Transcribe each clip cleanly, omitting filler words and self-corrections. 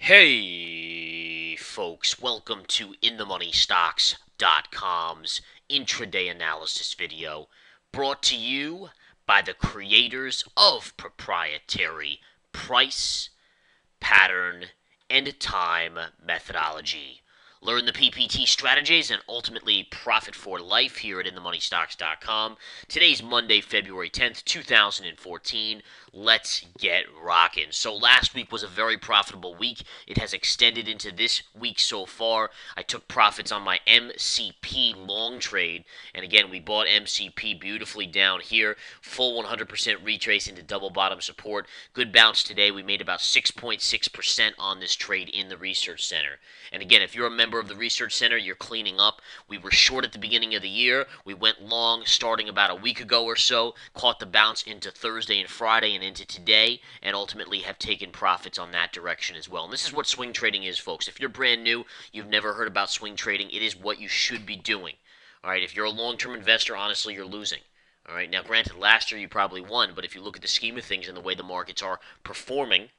Hey, folks, welcome to InTheMoneyStocks.com's intraday analysis video brought to you by the creators of proprietary price, pattern, and time methodology. Learn the PPT strategies and ultimately profit for life here at InTheMoneyStocks.com. Today's Monday, February 10th, 2014. Let's get rocking. So last week was a very profitable week. It has extended into this week so far. I took profits on my MCP long trade. And again, we bought MCP beautifully down here. Full 100% retrace into double bottom support. Good bounce today. We made about 6.6% on this trade in the research center. And again, if you're a member of the research center, you're cleaning up. We were short at the beginning of the year. We went long starting about a week ago or so, caught the bounce into Thursday and Friday and into today, and ultimately have taken profits on that direction as well. And this is what swing trading is, folks. If you're brand new, you've never heard about swing trading, it is what you should be doing. All right, if you're a long-term investor, honestly, you're losing. All right, now granted, last year you probably won, but if you look at the scheme of things and the way the markets are performing,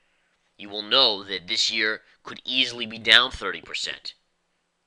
you will know that this year could easily be down 30%.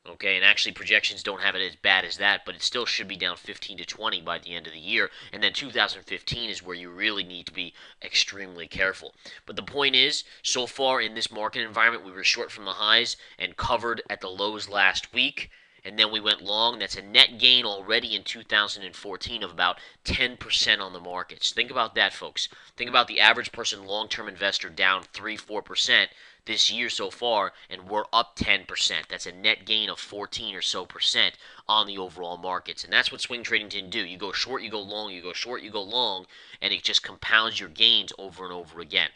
Okay, and actually projections don't have it as bad as that, but it still should be down 15 to 20 by the end of the year. And then 2015 is where you really need to be extremely careful. But the point is, so far in this market environment, we were short from the highs and covered at the lows last week. And then we went long. That's a net gain already in 2014 of about 10% on the markets. Think about that, folks. Think about the average person, long-term investor, down 3-4% this year so far, and we're up 10%. That's a net gain of 14 or so percent on the overall markets. And that's what swing trading can do. You go short, you go long, you go short, you go long, and it just compounds your gains over and over again.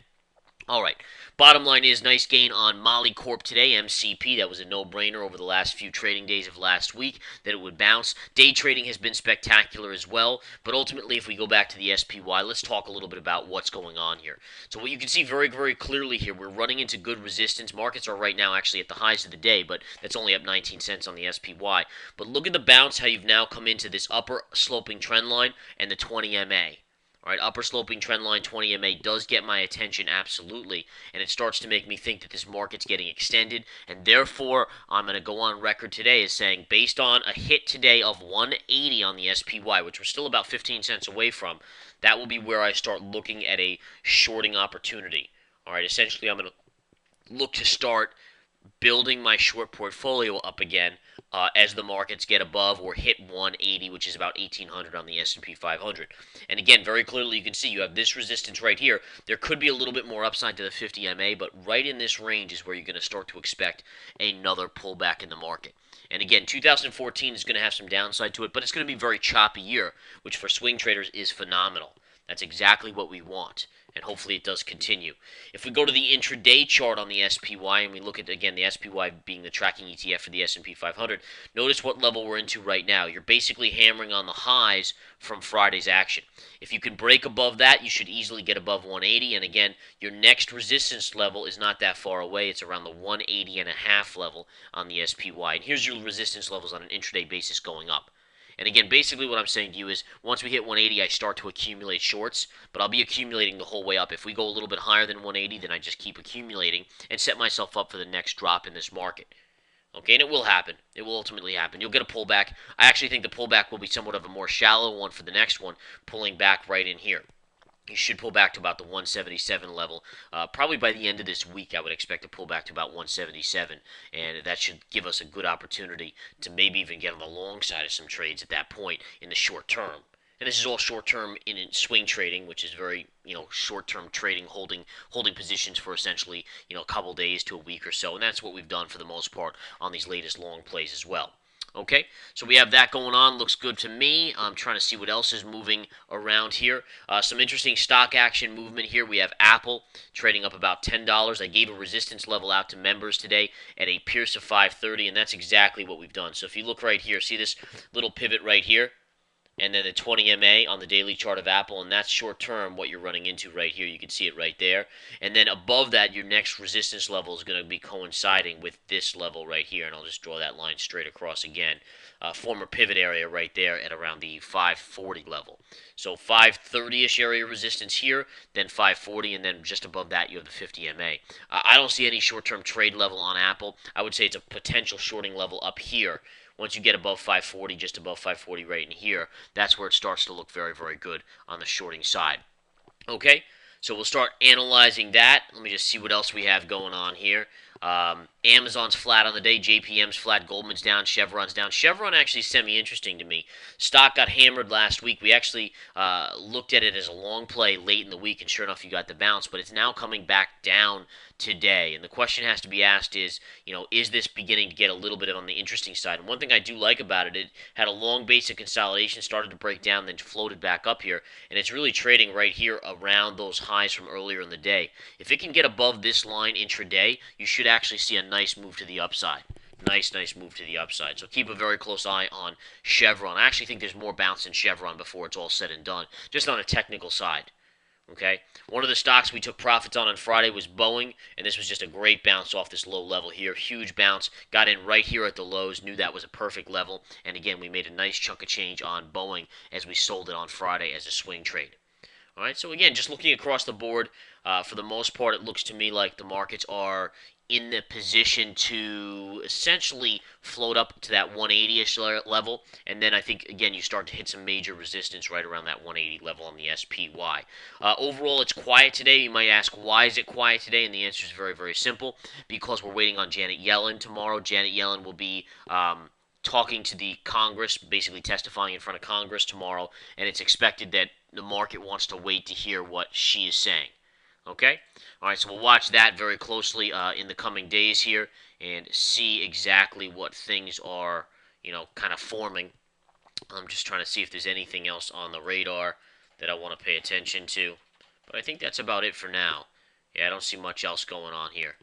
All right. Bottom line is nice gain on Molycorp today, MCP. That was a no-brainer over the last few trading days of last week that it would bounce. Day trading has been spectacular as well. But ultimately, if we go back to the SPY, let's talk a little bit about what's going on here. So what you can see very, very clearly here, we're running into good resistance. Markets are right now actually at the highs of the day, but that's only up 19 cents on the SPY. But look at the bounce, how you've now come into this upper sloping trend line and the 20 MA. All right, upper sloping trend line 20 MA does get my attention absolutely, and it starts to make me think that this market's getting extended, and therefore I'm going to go on record today as saying, based on a hit today of 180 on the SPY, which we're still about 15 cents away from, that will be where I start looking at a shorting opportunity. All right, essentially I'm going to look to start building my short portfolio up again as the markets get above or hit 180, which is about 1800 on the S&P 500. And again, very clearly you can see you have this resistance right here. There could be a little bit more upside to the 50 MA, but right in this range is where you're going to start to expect another pullback in the market. And again, 2014 is going to have some downside to it, but it's going to be a very choppy year, which for swing traders is phenomenal. That's exactly what we want, and hopefully it does continue. If we go to the intraday chart on the SPY and we look at, again, the SPY being the tracking ETF for the S&P 500, notice what level we're into right now. You're basically hammering on the highs from Friday's action. If you can break above that, you should easily get above 180, and again, your next resistance level is not that far away. It's around the 180.5 level on the SPY. And here's your resistance levels on an intraday basis going up. And again, basically what I'm saying to you is once we hit 180, I start to accumulate shorts, but I'll be accumulating the whole way up. If we go a little bit higher than 180, then I just keep accumulating and set myself up for the next drop in this market. Okay, and it will happen. It will ultimately happen. You'll get a pullback. I actually think the pullback will be somewhat of a more shallow one for the next one, pulling back right in here. You should pull back to about the 177 level. Probably by the end of this week, I would expect to pull back to about 177, and that should give us a good opportunity to maybe even get on the long side of some trades at that point in the short term. And this is all short term in swing trading, which is very, short term trading, holding positions for essentially, a couple days to a week or so, and that's what we've done for the most part on these latest long plays as well. Okay, so we have that going on. Looks good to me. I'm trying to see what else is moving around here. Some interesting stock action movement here. We have Apple trading up about $10. I gave a resistance level out to members today at a Pierce of 530, and that's exactly what we've done. So if you look right here, see this little pivot right here? and then the 20 MA on the daily chart of Apple, and that's short term what you're running into right here. You can see it right there. And then above that, your next resistance level is going to be coinciding with this level right here, and I'll just draw that line straight across again. Former pivot area right there at around the 540 level. So 530-ish area resistance here, then 540, and then just above that you have the 50 MA. I don't see any short-term trade level on Apple. I would say it's a potential shorting level up here. Once you get above 540, just above 540 right in here, that's where it starts to look very, very good on the shorting side. Okay, so we'll start analyzing that. Let me just see what else we have going on here. Amazon's flat on the day. JPM's flat. Goldman's down. Chevron's down. Chevron actually semi-interesting to me. Stock got hammered last week. We actually looked at it as a long play late in the week, and sure enough, you got the bounce. But it's now coming back down today. And the question has to be asked is, is this beginning to get a little bit on the interesting side? And one thing I do like about it, it had a long basic consolidation, started to break down, then floated back up here, and it's really trading right here around those highs from earlier in the day. If it can get above this line intraday, you should actually see a nice move to the upside. Nice move to the upside. So keep a very close eye on Chevron. I actually think there's more bounce in Chevron before it's all said and done, just on a technical side. Okay, one of the stocks we took profits on Friday was Boeing, and this was just a great bounce off this low level here. Huge bounce, got in right here at the lows, knew that was a perfect level, and again, we made a nice chunk of change on Boeing as we sold it on Friday as a swing trade. All right, so again, just looking across the board, for the most part, it looks to me like the markets are in the position to essentially float up to that 180-ish level, and then I think again you start to hit some major resistance right around that 180 level on the SPY. Overall, it's quiet today. You might ask, why is it quiet today? And the answer is very, very simple: because we're waiting on Janet Yellen tomorrow. Janet Yellen will be talking to the Congress, basically testifying in front of Congress tomorrow, and it's expected that the market wants to wait to hear what she is saying. Okay? All right, so we'll watch that very closely in the coming days here and see exactly what things are, kind of forming. I'm just trying to see if there's anything else on the radar that I want to pay attention to. But I think that's about it for now. Yeah, I don't see much else going on here.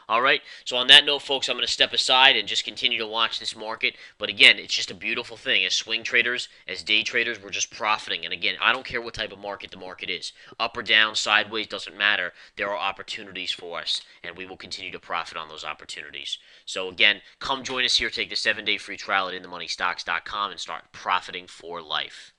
All right, so on that note, folks, I'm going to step aside and just continue to watch this market. But again, it's just a beautiful thing. As swing traders, as day traders, we're just profiting. And again, I don't care what type of market the market is. Up or down, sideways, doesn't matter. There are opportunities for us, and we will continue to profit on those opportunities. So again, come join us here. Take the 7-day free trial at InTheMoneyStocks.com and start profiting for life.